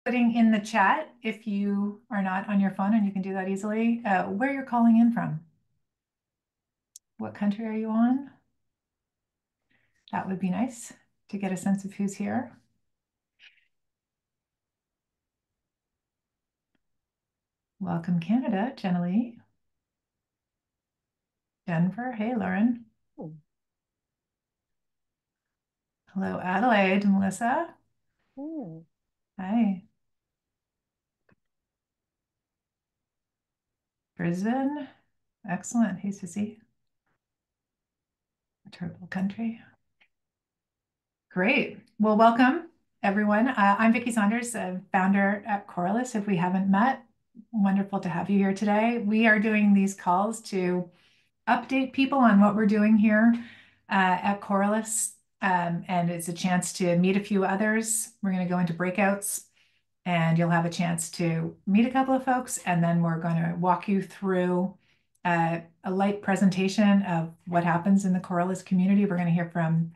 Putting in the chat, if you are not on your phone and you can do that easily, where you're calling in from. What country are you on? That would be nice to get a sense of who's here. Welcome, Canada, Jenny. Denver, hey, Lauren. Hello, Adelaide, Melissa. Oh. Hi. Brisbane, excellent. Hey, Sissy. Turtle country. Great. Well, welcome, everyone. I'm Vicki Saunders, founder at Coralus. If we haven't met, wonderful to have you here today. We are doing these calls to update people on what we're doing here at Coralus. And it's a chance to meet a few others. We're going to go into breakouts and you'll have a chance to meet a couple of folks. And then we're going to walk you through a light presentation of what happens in the Coralus community. We're going to hear from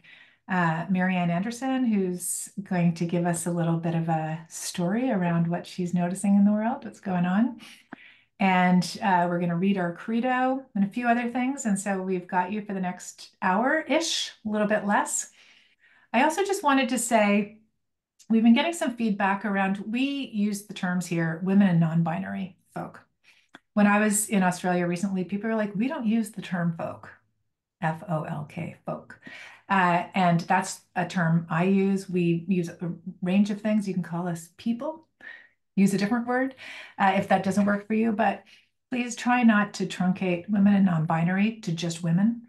Marianne Anderson, who's going to give us a little bit of a story around what she's noticing in the world, what's going on. And we're going to read our credo and a few other things. And so we've got you for the next hour-ish, a little bit less. I also just wanted to say, we've been getting some feedback around, we use the terms here, women and non-binary folk. When I was in Australia recently, people were like, we don't use the term folk, F-O-L-K, folk. And that's a term I use. We use a range of things. You can call us people, use a different word if that doesn't work for you, but please try not to truncate women and non-binary to just women.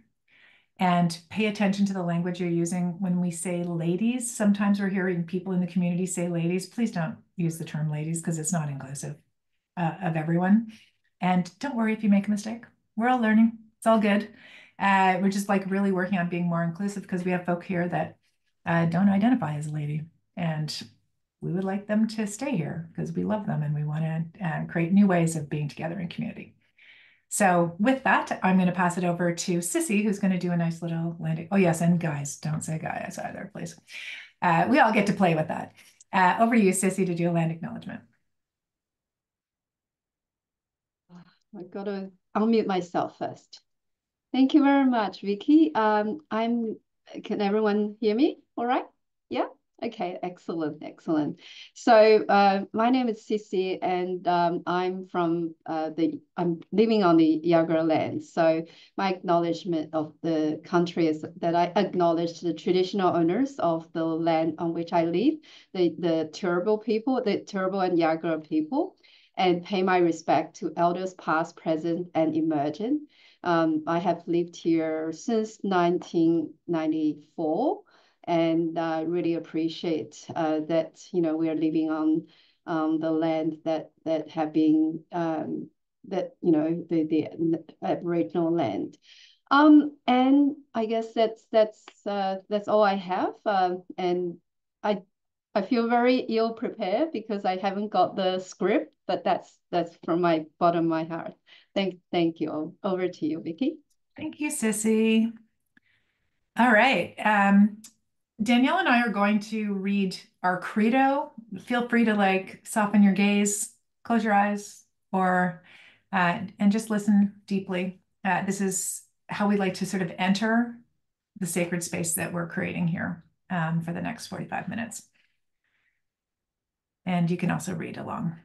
And pay attention to the language you're using. When we say ladies, sometimes we're hearing people in the community say ladies. Please don't use the term ladies because it's not inclusive of everyone. And don't worry if you make a mistake. We're all learning. It's all good. We're just like really working on being more inclusive because we have folk here that don't identify as a lady. And we would like them to stay here because we love them and we want to create new ways of being together in community. So with that, I'm going to pass it over to Sissy, who's going to do a nice little landing. Oh, yes, and guys, don't say guys either, please. We all get to play with that. Over to you, Sissy, to do a land acknowledgement. I gotta unmute myself first. Thank you very much, Vicky. Can everyone hear me? All right? Yeah? Okay, excellent, excellent. So my name is Sissy, and I'm living on the Yagara land. So my acknowledgement of the country is that I acknowledge the traditional owners of the land on which I live, the Turrbal people, the Turrbal and Yagara people, and pay my respect to elders past, present, and emerging. I have lived here since 1994, and I really appreciate that we are living on the land that have been the Aboriginal land. And I guess that's all I have. And I I feel very ill prepared because I haven't got the script, but that's from my bottom of my heart. Thank you. Over to you, Vicky. Thank you, Sissy. All right. Danielle and I are going to read our credo. Feel free to like soften your gaze, close your eyes, or and just listen deeply. This is how we like to sort of enter the sacred space that we're creating here for the next 45 minutes. And you can also read along.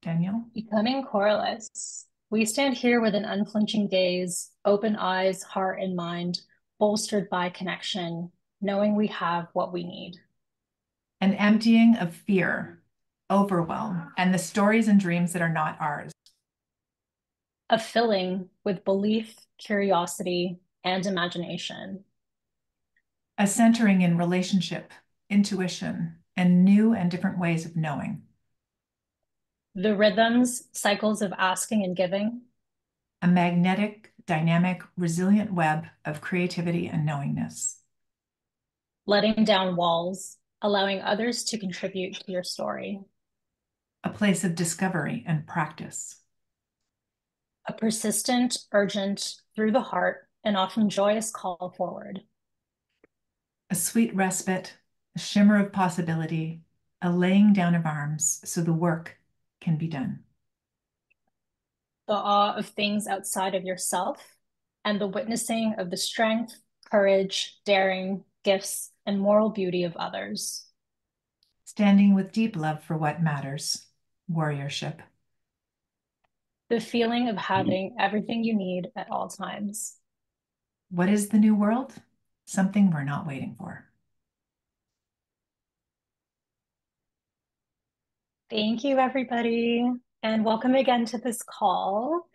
Danielle? Becoming Coralus. We stand here with an unflinching gaze, open eyes, heart, and mind, bolstered by connection, knowing we have what we need. An emptying of fear, overwhelm, and the stories and dreams that are not ours. A filling with belief, curiosity, and imagination. A centering in relationship, intuition, and new and different ways of knowing. The rhythms, cycles of asking and giving. A magnetic, dynamic, resilient web of creativity and knowingness. Letting down walls, allowing others to contribute to your story. A place of discovery and practice. A persistent, urgent, through the heart, and often joyous call forward. A sweet respite, a shimmer of possibility, a laying down of arms so the work can be done. The awe of things outside of yourself, and the witnessing of the strength, courage, daring, gifts, and moral beauty of others. Standing with deep love for what matters, warriorship. The feeling of having everything you need at all times. What is the new world? Something we're not waiting for. Thank you, everybody, and welcome again to this call.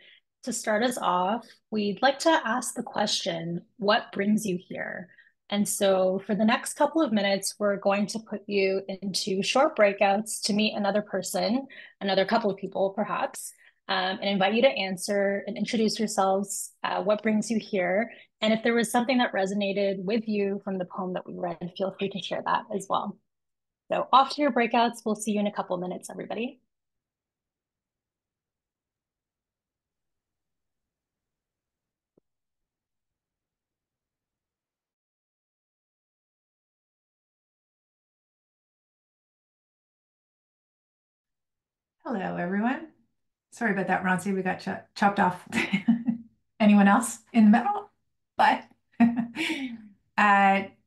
To start us off, we'd like to ask the question, what brings you here? And so for the next couple of minutes, we're going to put you into short breakouts to meet another person, another couple of people perhaps, and invite you to answer and introduce yourselves, what brings you here. And if there was something that resonated with you from the poem that we read, feel free to share that as well. So off to your breakouts. We'll see you in a couple of minutes, everybody. Hello, everyone. Sorry about that, Ronci. We got chopped off. Anyone else in the middle? But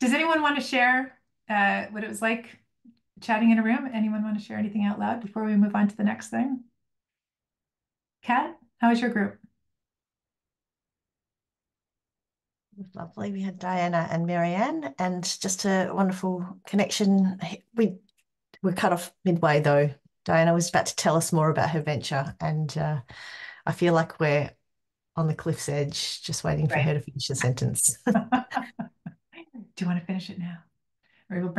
does anyone want to share what it was like chatting in a room? Anyone want to share anything out loud before we move on to the next thing? Kat, how was your group? Lovely. We had Diana and Marianne, and just a wonderful connection. We're cut off midway though. Diana was about to tell us more about her venture, and I feel like we're on the cliff's edge, just waiting for her to finish the sentence. Do you want to finish it now? Or we'll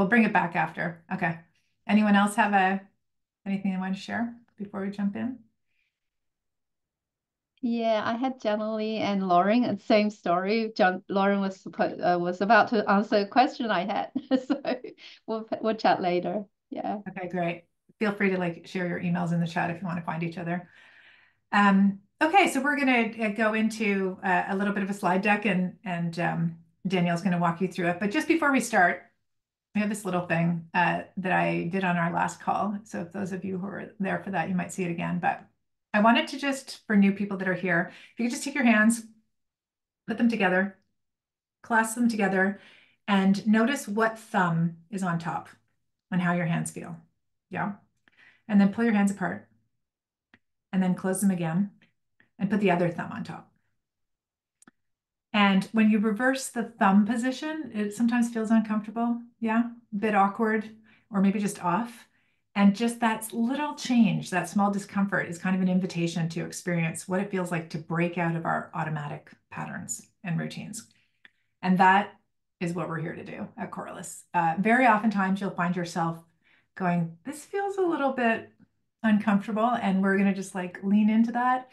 bring it back after. Okay. Anyone else have anything they want to share before we jump in? Yeah, I had Janelle and Lauren, same story. Lauren was about to answer a question I had, so we'll chat later. Yeah. Okay, great. Feel free to like share your emails in the chat if you want to find each other. Okay, so we're going to go into a little bit of a slide deck, and Danielle's going to walk you through it. But just before we start, we have this little thing that I did on our last call. So if those of you who are there for that, you might see it again. But I wanted to just, for new people that are here, if you could just take your hands, put them together, clasp them together, and notice what thumb is on top and how your hands feel. Yeah. And then pull your hands apart and then close them again and put the other thumb on top. And when you reverse the thumb position, it sometimes feels uncomfortable. Yeah, a bit awkward or maybe just off. And just that little change, that small discomfort is kind of an invitation to experience what it feels like to break out of our automatic patterns and routines. And that is what we're here to do at Coralus. Very oftentimes you'll find yourself going, this feels a little bit uncomfortable. And we're going to just like lean into that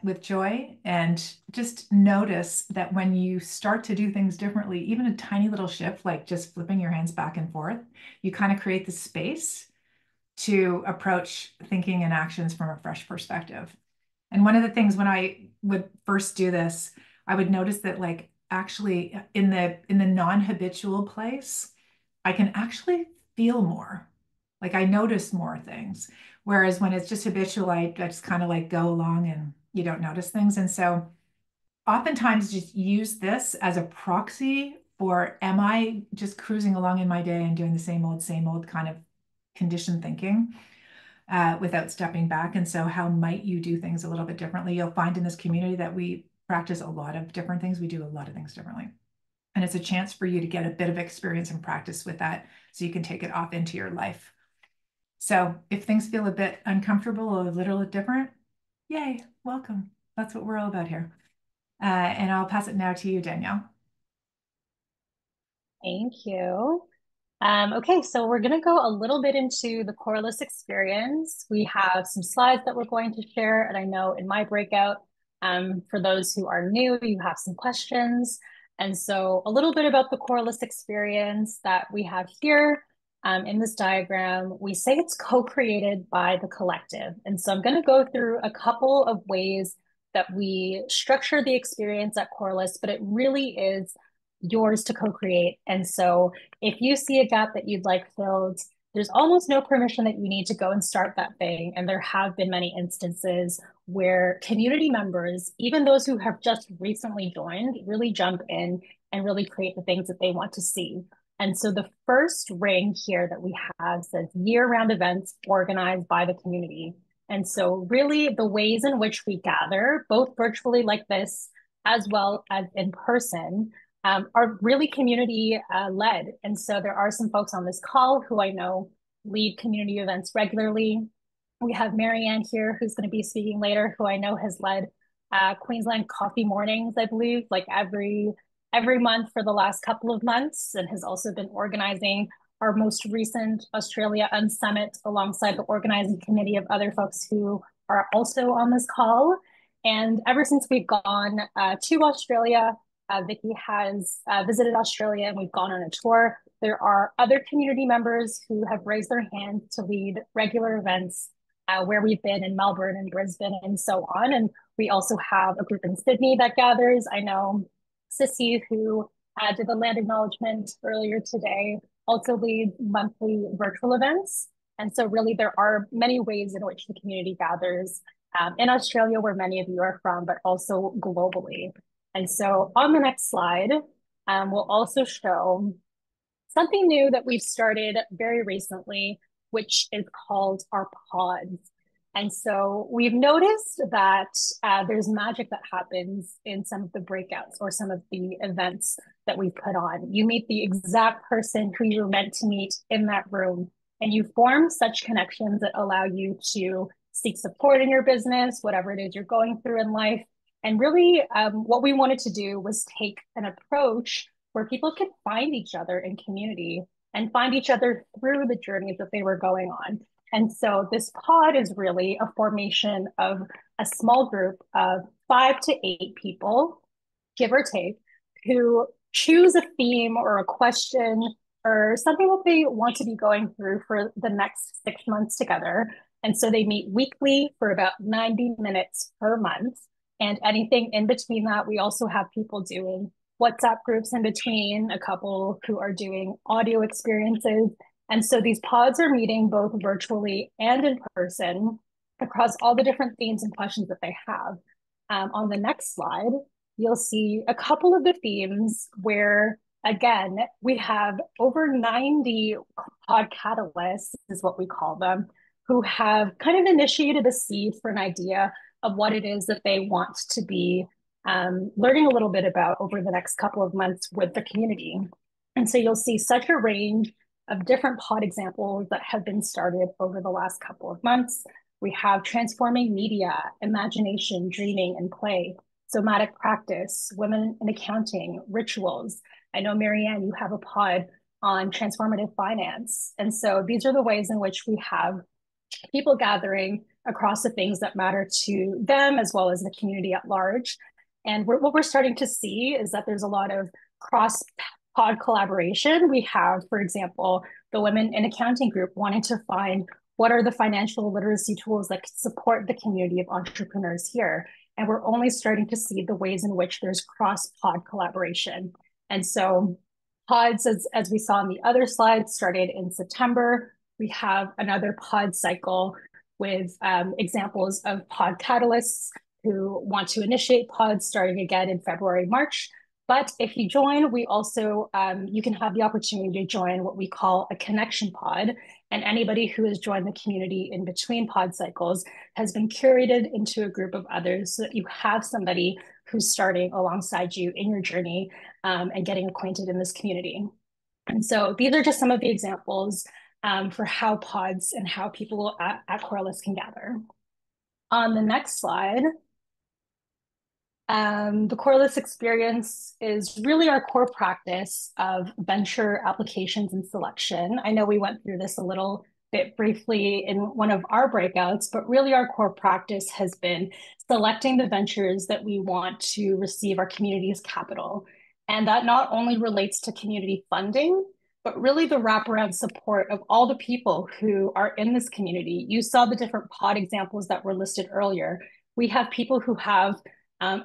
with joy and just notice that when you start to do things differently, even a tiny little shift, like just flipping your hands back and forth, you kind of create the space to approach thinking and actions from a fresh perspective. And one of the things when I would first do this, I would notice that like actually in the non-habitual place, I can actually feel more. Like I notice more things. Whereas when it's just habitual, I just kind of like go along and you don't notice things. And so oftentimes just use this as a proxy for, am I just cruising along in my day and doing the same old kind of conditioned thinking without stepping back? And so how might you do things a little bit differently? You'll find in this community that we practice a lot of different things. We do a lot of things differently. And it's a chance for you to get a bit of experience and practice with that so you can take it off into your life. So if things feel a bit uncomfortable or a little different, yay, welcome. That's what we're all about here. And I'll pass it now to you, Danielle. Thank you. Okay, so we're going to go a little bit into the Coralus experience. We have some slides that we're going to share, and I know in my breakout, for those who are new, you have some questions. And so a little bit about the Coralus experience that we have here in this diagram. We say it's co-created by the collective. And so I'm going to go through a couple of ways that we structure the experience at Coralus, but it really is yours to co-create. And so if you see a gap that you'd like filled, there's almost no permission that you need to go and start that thing. And there have been many instances where community members, even those who have just recently joined, really jump in and really create the things that they want to see. And so the first ring here that we have says year-round events organized by the community. And so really the ways in which we gather, both virtually like this, as well as in person, are really community led. And so there are some folks on this call who I know lead community events regularly. We have Marianne here, who's going to be speaking later, who I know has led Queensland Coffee Mornings, I believe, like every month for the last couple of months, and has also been organizing our most recent Australia Unsummit alongside the organizing committee of other folks who are also on this call. And ever since we've gone to Australia, Vicky has visited Australia and we've gone on a tour. There are other community members who have raised their hand to lead regular events where we've been in Melbourne and Brisbane and so on. And we also have a group in Sydney that gathers. I know Sissy, who did the land acknowledgement earlier today, also leads monthly virtual events. And so really there are many ways in which the community gathers in Australia, where many of you are from, but also globally. And so on the next slide, we'll also show something new that we've started very recently, which is called our pods. And so we've noticed that there's magic that happens in some of the breakouts or some of the events that we put on. You meet the exact person who you're meant to meet in that room, and you form such connections that allow you to seek support in your business, whatever it is you're going through in life. And really, what we wanted to do was take an approach where people could find each other in community and find each other through the journeys that they were going on. And so this pod is really a formation of a small group of 5 to 8 people, give or take, who choose a theme or a question or something that they want to be going through for the next 6 months together. And so they meet weekly for about 90 minutes per month. And anything in between that, we also have people doing WhatsApp groups in between, a couple who are doing audio experiences. And so these pods are meeting both virtually and in person across all the different themes and questions that they have. On the next slide, you'll see a couple of the themes where, again, we have over 90 pod catalysts, is what we call them, who have kind of initiated a seed for an idea of what it is that they want to be learning a little bit about over the next couple of months with the community. And so you'll see such a range of different pod examples that have been started over the last couple of months. We have transforming media, imagination, dreaming, and play, somatic practice, women in accounting, rituals. I know, Marianne, you have a pod on transformative finance. And so these are the ways in which we have people gathering across the things that matter to them as well as the community at large. And what we're starting to see is that there's a lot of cross pod collaboration. We have, for example, the Women in Accounting group wanting to find what are the financial literacy tools that can support the community of entrepreneurs here. And we're only starting to see the ways in which there's cross pod collaboration. And so pods, as we saw on the other slide, started in September. We have another pod cycle with examples of pod catalysts who want to initiate pods starting again in February, March. But if you join, we also, you can have the opportunity to join what we call a connection pod. And anybody who has joined the community in between pod cycles has been curated into a group of others so that you have somebody who's starting alongside you in your journey and getting acquainted in this community. And so these are just some of the examples for how pods and how people at Coralus can gather. On the next slide, the Coralus experience is really our core practice of venture applications and selection. I know we went through this a little bit briefly in one of our breakouts, but really our core practice has been selecting the ventures that we want to receive our community's capital. And that not only relates to community funding, but really the wraparound support of all the people who are in this community. You saw the different pod examples that were listed earlier. We have people who have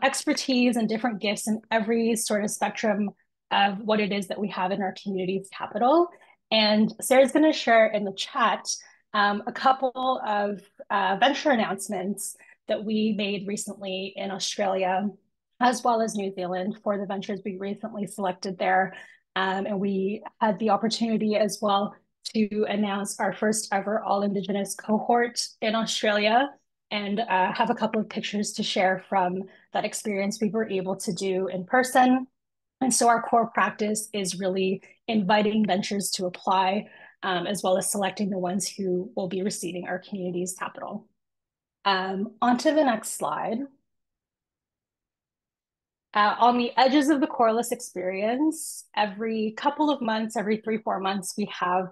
expertise and different gifts in every sort of spectrum of what it is that we have in our community's capital. And Sarah's going to share in the chat a couple of venture announcements that we made recently in Australia, as well as New Zealand for the ventures we recently selected there. And we had the opportunity as well to announce our first ever all Indigenous cohort in Australia and have a couple of pictures to share from that experience we were able to do in person. And so our core practice is really inviting ventures to apply, as well as selecting the ones who will be receiving our community's capital. On to the next slide. On the edges of the Coralus experience, every couple of months, every 3-4 months, we have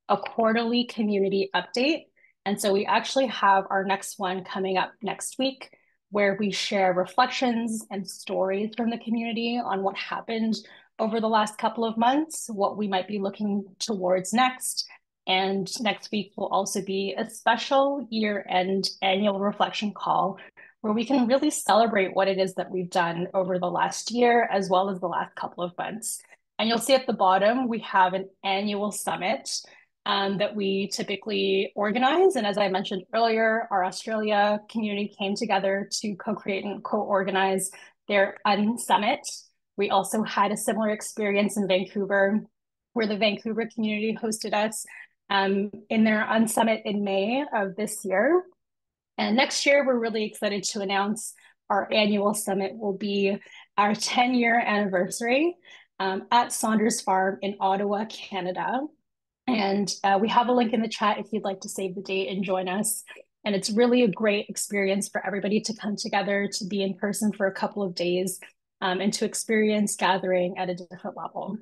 a quarterly community update. And so we actually have our next one coming up next week, where we share reflections and stories from the community on what happened over the last couple of months, what we might be looking towards next. And next week will also be a special year-end annual reflection call where we can really celebrate what it is that we've done over the last year, as well as the last couple of months. And you'll see at the bottom, we have an annual summit that we typically organize. And as I mentioned earlier, our Australia community came together to co-create and co-organize their Unsummit. We also had a similar experience in Vancouver, where the Vancouver community hosted us in their Unsummit in May of this year. And next year, we're really excited to announce our annual summit will be our 10-year anniversary at Saunders Farm in Ottawa, Canada. And we have a link in the chat if you'd like to save the date and join us. And it's really a great experience for everybody to come together, to be in person for a couple of days, and to experience gathering at a different level.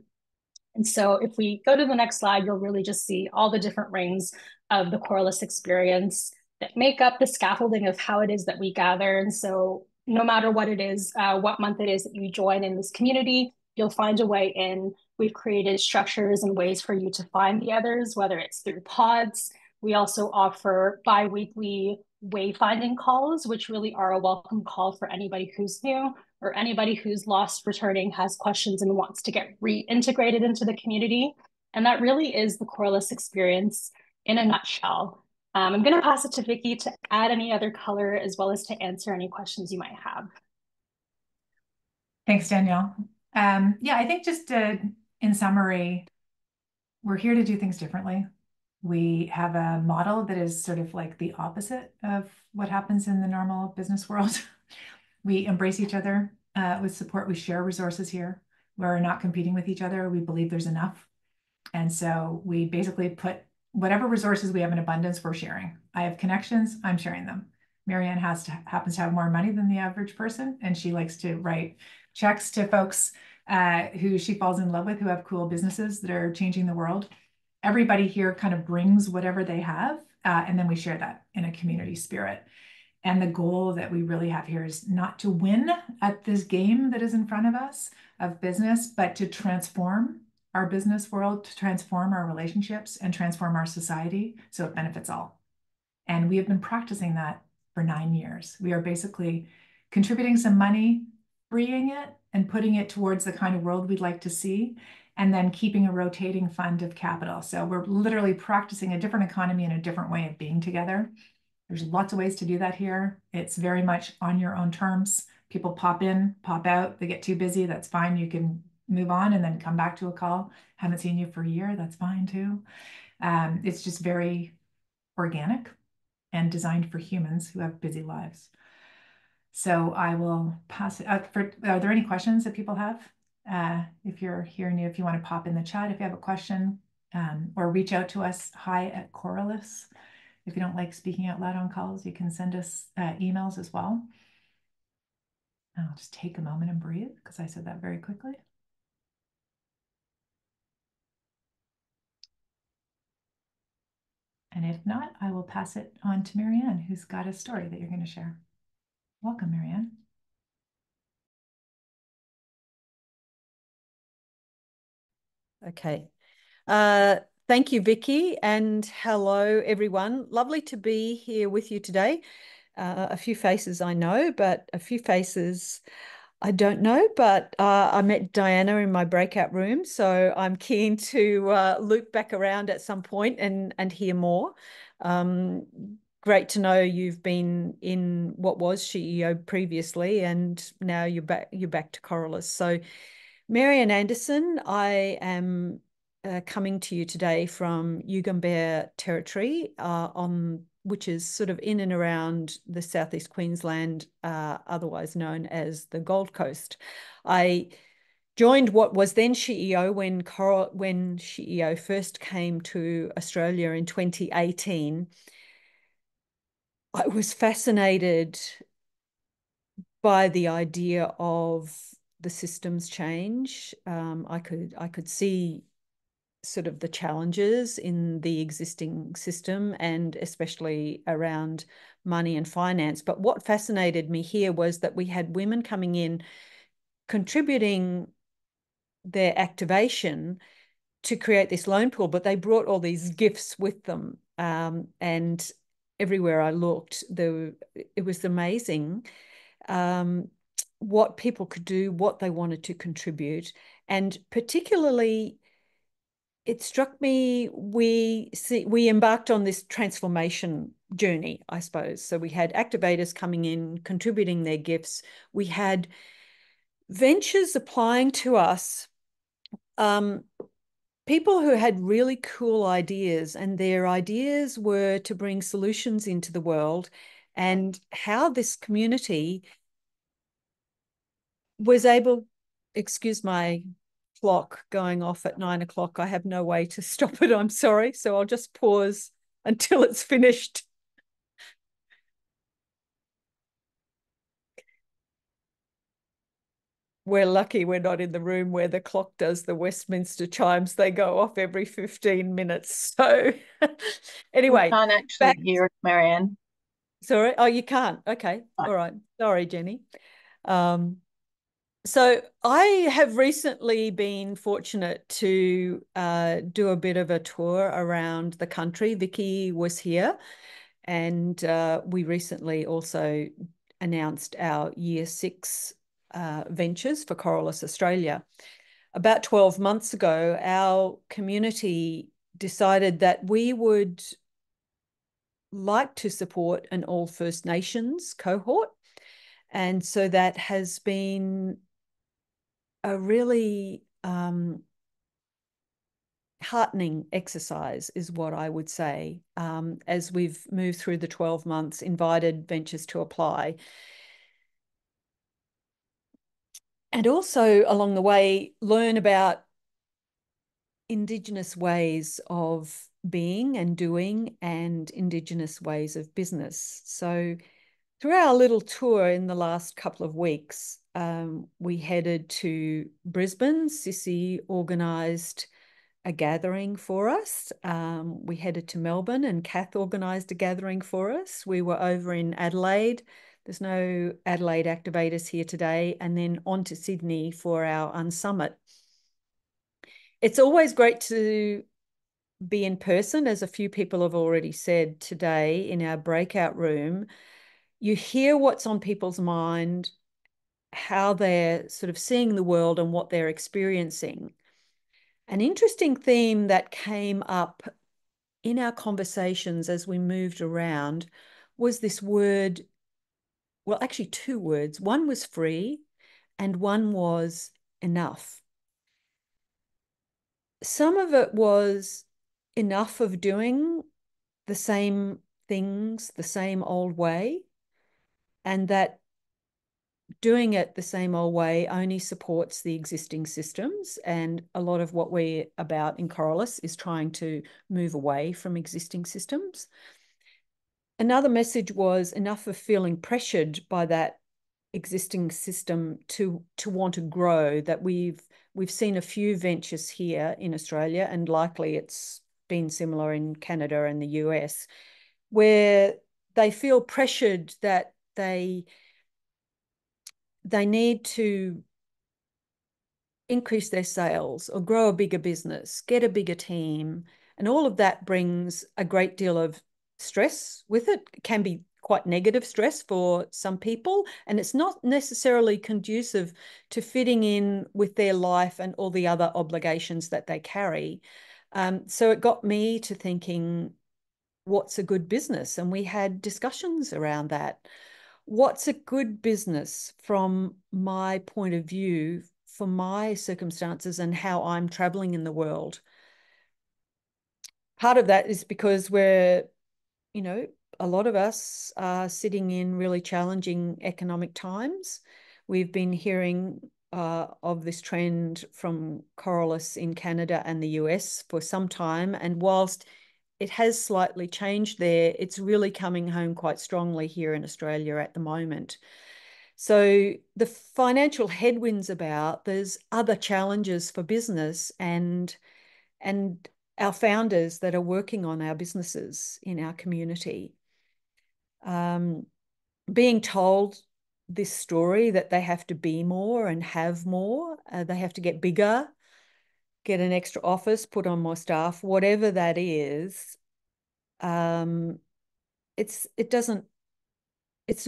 And so if we go to the next slide, you'll really just see all the different rings of the Coralus experience that make up the scaffolding of how it is that we gather. And so no matter what it is, what month it is that you join in this community, you'll find a way in. We've created structures and ways for you to find the others, whether it's through pods. We also offer bi-weekly wayfinding calls, which really are a welcome call for anybody who's new or anybody who's lost, returning, has questions and wants to get reintegrated into the community. And that really is the Coralus experience in a nutshell. I'm going to pass it to Vicky to add any other color as well as to answer any questions you might have. Thanks, Danielle. Yeah, I think just in summary, we're here to do things differently. We have a model that is sort of like the opposite of what happens in the normal business world. We embrace each other with support. We share resources here. We're not competing with each other. We believe there's enough. And so we basically put whatever resources we have in abundance, we're sharing. I have connections, I'm sharing them. Marianne happens to have more money than the average person, and she likes to write checks to folks who she falls in love with, who have cool businesses that are changing the world. Everybody here kind of brings whatever they have, and then we share that in a community spirit. And the goal that we really have here is not to win at this game that is in front of us of business, but to transform our business world, to transform our relationships and transform our society so it benefits all. And we have been practicing that for 9 years. We are basically contributing some money, freeing it, and putting it towards the kind of world we'd like to see, and then keeping a rotating fund of capital. So we're literally practicing a different economy and a different way of being together. There's lots of ways to do that here. It's very much on your own terms. People pop in, pop out. They get too busy. That's fine. You can move on and then come back to a call. Haven't seen you for a year. That's fine too. It's just very organic and designed for humans who have busy lives. So I will pass it out. Are there any questions that people have? If you're here and if you want to pop in the chat, if you have a question, or reach out to us, hi@Coralus. If you don't like speaking out loud on calls, you can send us emails as well. I'll just take a moment and breathe because I said that very quickly. And if not, I will pass it on to Marianne, who's got a story that you're going to share. Welcome, Marianne. Okay. Thank you, Vicky, and hello, everyone. Lovely to be here with you today. A few faces I know, but a few faces I don't know, but I met Diana in my breakout room, so I'm keen to loop back around at some point and hear more. Um, Great to know you've been in what was CEO previously, and now you're back to Coralus. So, Marian Anderson, I am coming to you today from Yugambeh Territory, which is sort of in and around the southeast Queensland, otherwise known as the Gold Coast. I joined what was then SheEO when SheEO first came to Australia in 2018. I was fascinated by the idea of the systems change. I could see sort of the challenges in the existing system, and especially around money and finance. But what fascinated me here was that we had women coming in contributing their activation to create this loan pool, but they brought all these gifts with them. And everywhere I looked, it was amazing what people could do, what they wanted to contribute. And particularly, it struck me, we embarked on this transformation journey, I suppose. So we had activators coming in, contributing their gifts. We had ventures applying to us, people who had really cool ideas, and their ideas were to bring solutions into the world, and how this community was able, excuse my clock going off at 9 o'clock. I have no way to stop it. I'm sorry. So I'll just pause until it's finished. We're lucky we're not in the room where the clock does the Westminster chimes. They go off every 15 minutes. So anyway. We can't actually hear it, Marianne. Sorry. Oh, you can't. Okay. All right. Sorry, Jenny. So I have recently been fortunate to do a bit of a tour around the country. Vicky was here, and we recently also announced our Year 6 ventures for Coralus Australia. About 12 months ago, our community decided that we would like to support an All First Nations cohort. And so that has been a really heartening exercise, is what I would say, as we've moved through the 12 months, invited ventures to apply. And also along the way, learn about Indigenous ways of being and doing, and Indigenous ways of business. So through our little tour in the last couple of weeks, we headed to Brisbane. Sissy organised a gathering for us. We headed to Melbourne, and Kath organised a gathering for us. We were over in Adelaide. There's no Adelaide activators here today. And then on to Sydney for our Unsummit. It's always great to be in person, as a few people have already said today in our breakout room. You hear what's on people's mind, how they're sort of seeing the world and what they're experiencing. An interesting theme that came up in our conversations as we moved around was this word, well, actually two words. One was free and one was enough. Some of it was enough of doing the same things the same old way, and that doing it the same old way only supports the existing systems. And a lot of what we're about in Coralus is trying to move away from existing systems. Another message was enough of feeling pressured by that existing system to want to grow, that we've seen a few ventures here in Australia, and likely it's been similar in Canada and the US, where they feel pressured that they need to increase their sales or grow a bigger business, get a bigger team. And all of that brings a great deal of stress with it. It can be quite negative stress for some people, and it's not necessarily conducive to fitting in with their life and all the other obligations that they carry. So it got me to thinking, what's a good business? And we had discussions around that. What's a good business from my point of view, for my circumstances and how I'm traveling in the world? Part of that is because we're, a lot of us are sitting in really challenging economic times. We've been hearing of this trend from Coralus in Canada and the US for some time. And whilst it has slightly changed there, it's really coming home quite strongly here in Australia at the moment. So the financial headwinds about, there's other challenges for business and our founders that are working on our businesses in our community. Being told this story that they have to be more and have more, they have to get bigger, get an extra office, put on more staff, whatever that is, it's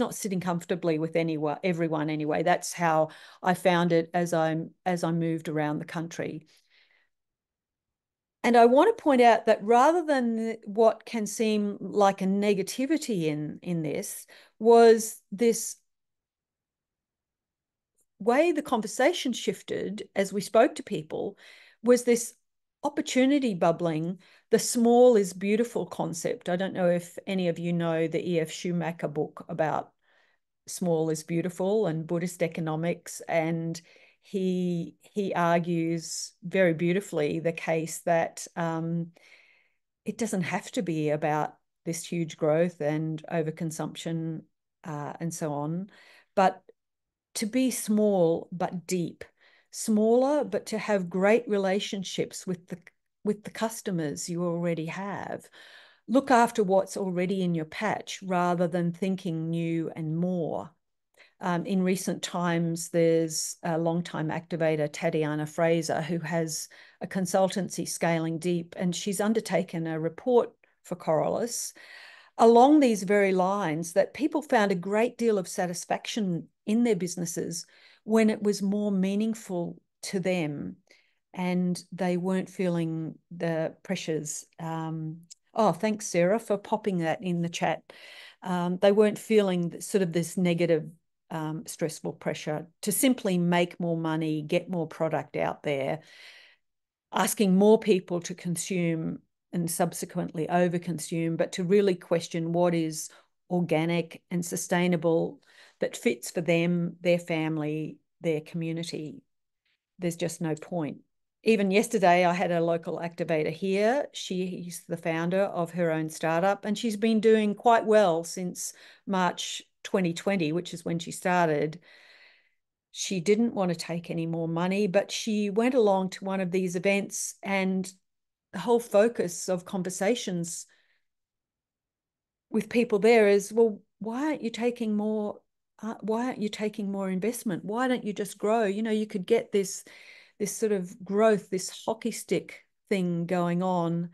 not sitting comfortably with everyone anyway. That's how I found it as I moved around the country. And I want to point out that rather than what can seem like a negativity in this, was this way the conversation shifted as we spoke to people, was this opportunity bubbling, the small is beautiful concept. I don't know if any of you know the E.F. Schumacher book about small is beautiful and Buddhist economics, and he argues very beautifully the case that it doesn't have to be about this huge growth and overconsumption and so on, but to be small but deep, smaller but to have great relationships with the customers you already have. Look after what's already in your patch rather than thinking new and more. In recent times, there's a longtime activator, Tatiana Fraser, who has a consultancy, Scaling Deep, and she's undertaken a report for Coralus along these very lines, that people found a great deal of satisfaction in their businesses when it was more meaningful to them and they weren't feeling the pressures. Oh, thanks, Sarah, for popping that in the chat. They weren't feeling sort of this negative stressful pressure to simply make more money, get more product out there, asking more people to consume and subsequently overconsume, but to really question what is organic and sustainable that fits for them, their family, their community. There's just no point. Even yesterday, I had a local activator here. She's the founder of her own startup, and she's been doing quite well since March 2020, which is when she started. She didn't want to take any more money, but she went along to one of these events, and the whole focus of conversations with people there is, well, why aren't you taking more? Why aren't you taking more investment? Why don't you just grow? You could get this sort of growth, this hockey stick thing going on.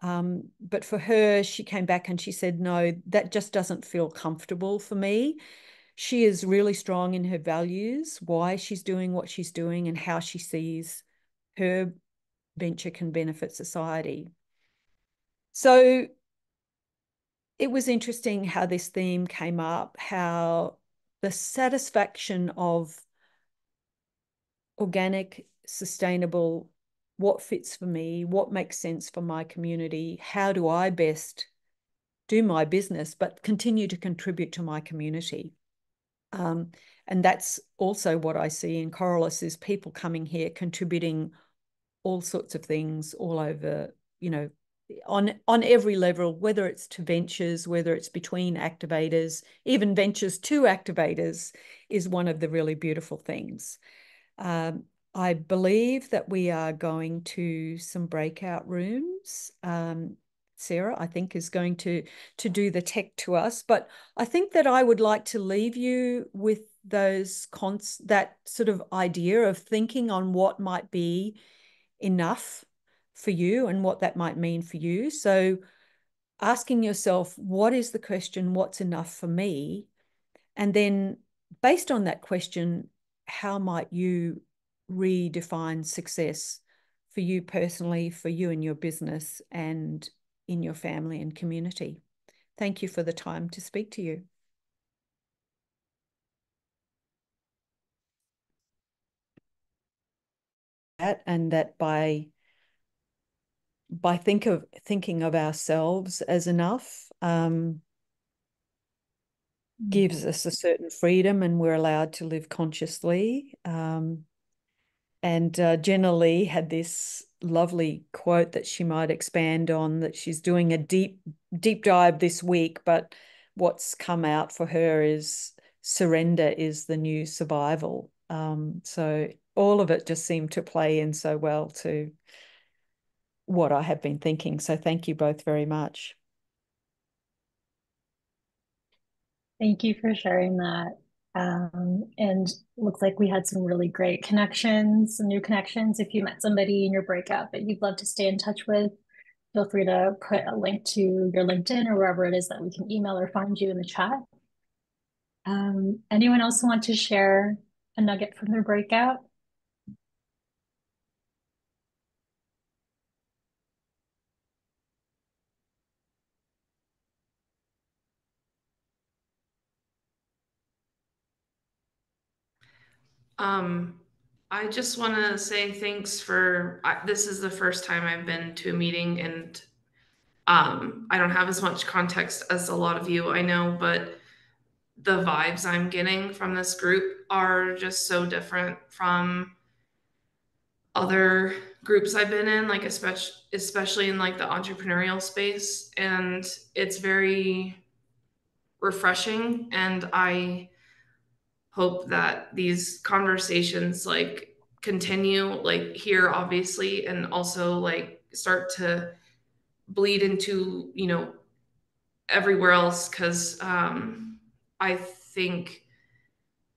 But for her, she came back and she said, no, that just doesn't feel comfortable for me. She is really strong in her values, why she's doing what she's doing and how she sees her venture can benefit society. So it was interesting how this theme came up, how the satisfaction of organic, sustainable, what fits for me, what makes sense for my community, how do I best do my business, but continue to contribute to my community. And that's also what I see in Coralus, is people coming here contributing all sorts of things all over, on every level, whether it's to ventures, whether it's between activators, even ventures to activators is one of the really beautiful things. I believe that we are going to some breakout rooms. Sarah, I think, is going to do the tech to us, but I think that I would like to leave you with that sort of idea of thinking on what might be enough for you and what that might mean for you. So asking yourself, what is the question, what's enough for me? And then based on that question, how might you redefine success for you personally, for you and your business, and in your family and community? Thank you for the time to speak to you. And that by thinking of ourselves as enough, gives us a certain freedom, and we're allowed to live consciously. And Jenna Lee had this lovely quote that she might expand on, that she's doing a deep dive this week, but what's come out for her is surrender is the new survival. So all of it just seemed to play in so well to what I have been thinking. So thank you both very much. Thank you for sharing that. And looks like we had some really great connections, some new connections. If you met somebody in your breakout that you'd love to stay in touch with, feel free to put a link to your LinkedIn or wherever it is that we can email or find you in the chat. Anyone else want to share a nugget from their breakout? I just want to say thanks for, this is the first time I've been to a meeting, and I don't have as much context as a lot of you I know, but the vibes I'm getting from this group are just so different from other groups I've been in, like especially in like the entrepreneurial space, and it's very refreshing. And I hope that these conversations like continue, like here obviously, and also like start to bleed into, you know, everywhere else, because I think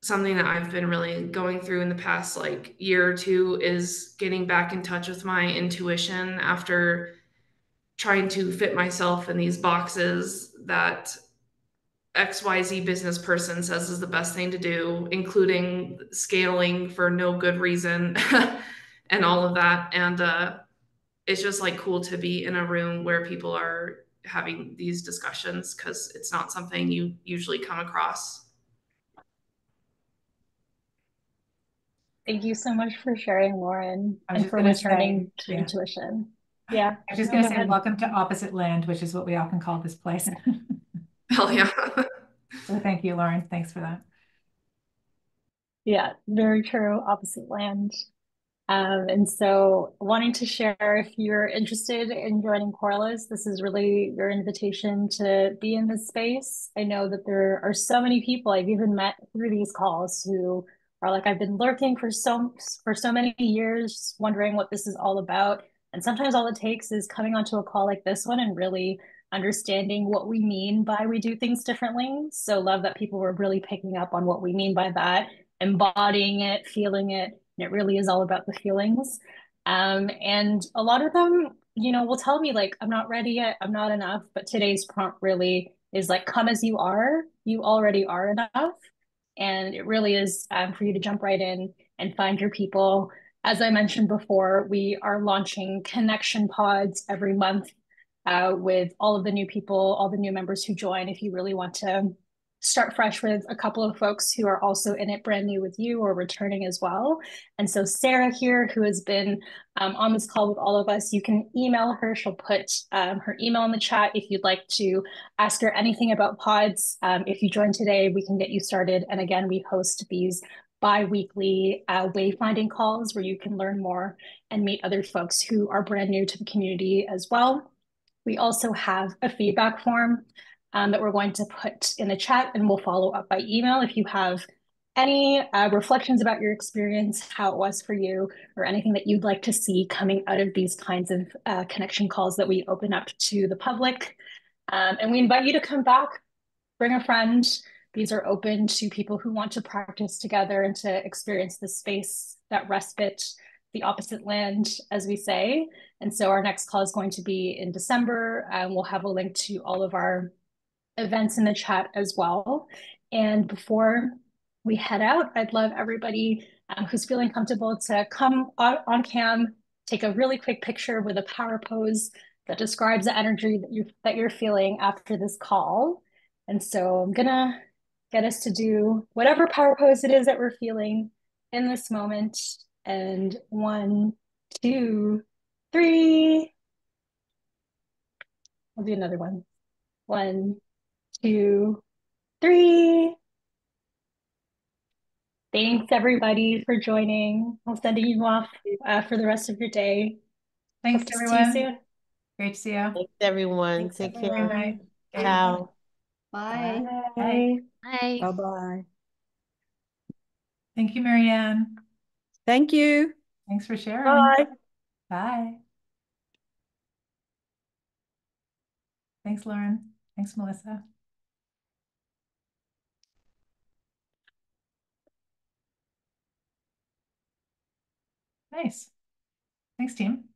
something that I've been really going through in the past like year or two is getting back in touch with my intuition after trying to fit myself in these boxes that XYZ business person says is the best thing to do, including scaling for no good reason and all of that. And it's just like cool to be in a room where people are having these discussions, because it's not something you usually come across. Thank you so much for sharing, Lauren, I was and just for going to say, returning to yeah. intuition. Yeah. I was just No, going to go say, ahead. welcome to Opposite Land, which is what we often call this place. Hell yeah. So thank you, Lauren. Thanks for that. Yeah, very true. Opposite land. And so wanting to share, if you're interested in joining Coralus, this is really your invitation to be in this space. I know that there are so many people I've even met through these calls who are like, I've been lurking for so many years, wondering what this is all about. And sometimes all it takes is coming onto a call like this one and really understanding what we mean by we do things differently. So love that people were really picking up on what we mean by that, embodying it, feeling it. And it really is all about the feelings. And a lot of them, you know, will tell me like, I'm not ready yet, I'm not enough. But today's prompt really is like, come as you are. You already are enough. And it really is for you to jump right in and find your people. As I mentioned before, we are launching connection pods every month with all of the new people, all the new members who join. If you really want to start fresh with a couple of folks who are also in it brand new with you or returning as well. And so Sarah here, who has been on this call with all of us, you can email her. She'll put her email in the chat if you'd like to ask her anything about pods. If you join today, we can get you started. And again, we host these bi-weekly wayfinding calls where you can learn more and meet other folks who are brand new to the community as well. We also have a feedback form that we're going to put in the chat, and we'll follow up by email if you have any reflections about your experience, how it was for you, or anything that you'd like to see coming out of these kinds of connection calls that we open up to the public. And we invite you to come back, bring a friend. These are open to people who want to practice together and to experience the space, that respite, the opposite land, as we say. And so our next call is going to be in December, and we'll have a link to all of our events in the chat as well. And before we head out, I'd love everybody who's feeling comfortable to come on cam, take a really quick picture with a power pose that describes the energy that you're feeling after this call. And so I'm gonna get us to do whatever power pose it is that we're feeling in this moment. And 1, 2, 3. I'll do another one. 1, 2, 3. Thanks everybody for joining. I'm sending you off for the rest of your day. Thanks, Hope to see you everyone. soon. Great to see you. Thanks, everyone. Thanks, Take Good care. night. Ciao. Bye. Bye. Bye. Bye-bye. Thank you, Marianne. Thank you. Thanks for sharing. Bye. Bye. Thanks, Lauren. Thanks, Melissa. Nice. Thanks, team.